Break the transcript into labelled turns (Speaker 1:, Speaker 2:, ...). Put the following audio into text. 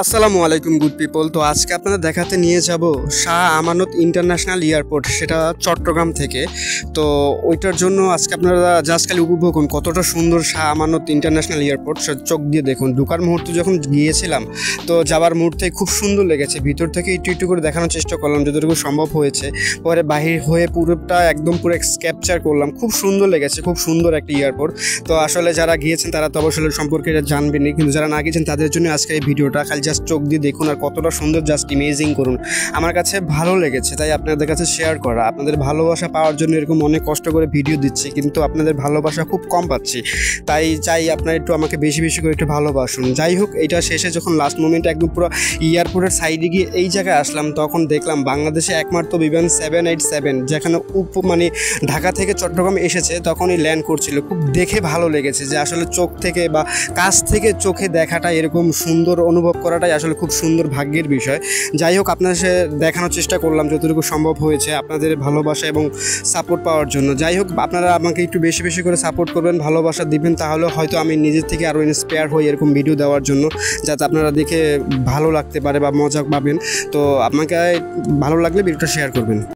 Speaker 1: আসসালামু আলাইকুম good people. তো আজকে আপনাদের দেখাতে নিয়ে যাব শাহ আমানত ইন্টারন্যাশনাল এয়ারপোর্ট, সেটা চট্টগ্রাম থেকে। তো ওইটার জন্য আজকে আপনারা জাস্ট খালি উপভোগ করুন কতটা সুন্দর শাহ আমানত ইন্টারন্যাশনাল এয়ারপোর্ট। চোখ দিয়ে দেখুন। ঢোকার মুহূর্তে যখন গিয়েছিলাম তো যাবার মুহূর্তে খুব সুন্দর লেগেছে। ভিতর থেকে একটু একটু করে দেখানোর চেষ্টা করলাম যতটুকু সম্ভব হয়েছে। পরে বাহির হয়ে পুরোটা একদম পুরো ক্যাপচার করলাম। খুব সুন্দর লেগেছে, খুব সুন্দর একটা এয়ারপোর্ট। তো আসলে যারা গিয়েছেন তারা তো অবশ্যই সম্পর্কে এটা জানবেনই, কিন্তু যারা না গিয়েছেন তাদের জন্য আজকে এই ভিডিওটা। খালি জাস্ট চোখ দিয়ে দেখুন আর কতটা সুন্দর, জাস্ট ইমেজিং করুন। আমার কাছে ভালো লেগেছে তাই আপনাদের কাছে শেয়ার করা। আপনাদের ভালোবাসা পাওয়ার জন্য এরকম অনেক কষ্ট করে ভিডিও দিচ্ছি, কিন্তু আপনাদের ভালোবাসা খুব কম পাচ্ছি। তাই চাই আপনারা একটু আমাকে বেশি বেশি করে একটু ভালোবাসুন। যাই হোক, এটা শেষে যখন লাস্ট মোমেন্টে একদম পুরো এয়ারপোর্টের সাইডে গিয়ে এই জায়গায় আসলাম, তখন দেখলাম বাংলাদেশে একমাত্র বিমান 787 যেখানে মানে ঢাকা থেকে চট্টগ্রাম এসেছে তখনই ল্যান্ড করছিল। খুব দেখে ভালো লেগেছে যে আসলে চোখ থেকে বা কাছ থেকে চোখে দেখাটা, এরকম সুন্দর অনুভব করাটাই আসলে খুব সুন্দর ভাগ্যের বিষয়। যাই হোক, আপনাদের সাথে দেখানোর চেষ্টা করলাম যতটুকু সম্ভব হয়েছে আপনাদের ভালোবাসা এবং সাপোর্ট পাওয়ার জন্য। যাই হোক, আপনারা আমাকে একটু বেশি বেশি করে সাপোর্ট করবেন, ভালোবাসা দিবেন, তাহলে হয়তো আমি নিজের থেকে আরও ইন্সপায়ার হই এরকম ভিডিও দেওয়ার জন্য, যাতে আপনারা দেখে ভালো লাগতে পারে বা মজা পাবেন। তো আপনাকে ভালো লাগলে ভিডিওটা শেয়ার করবেন।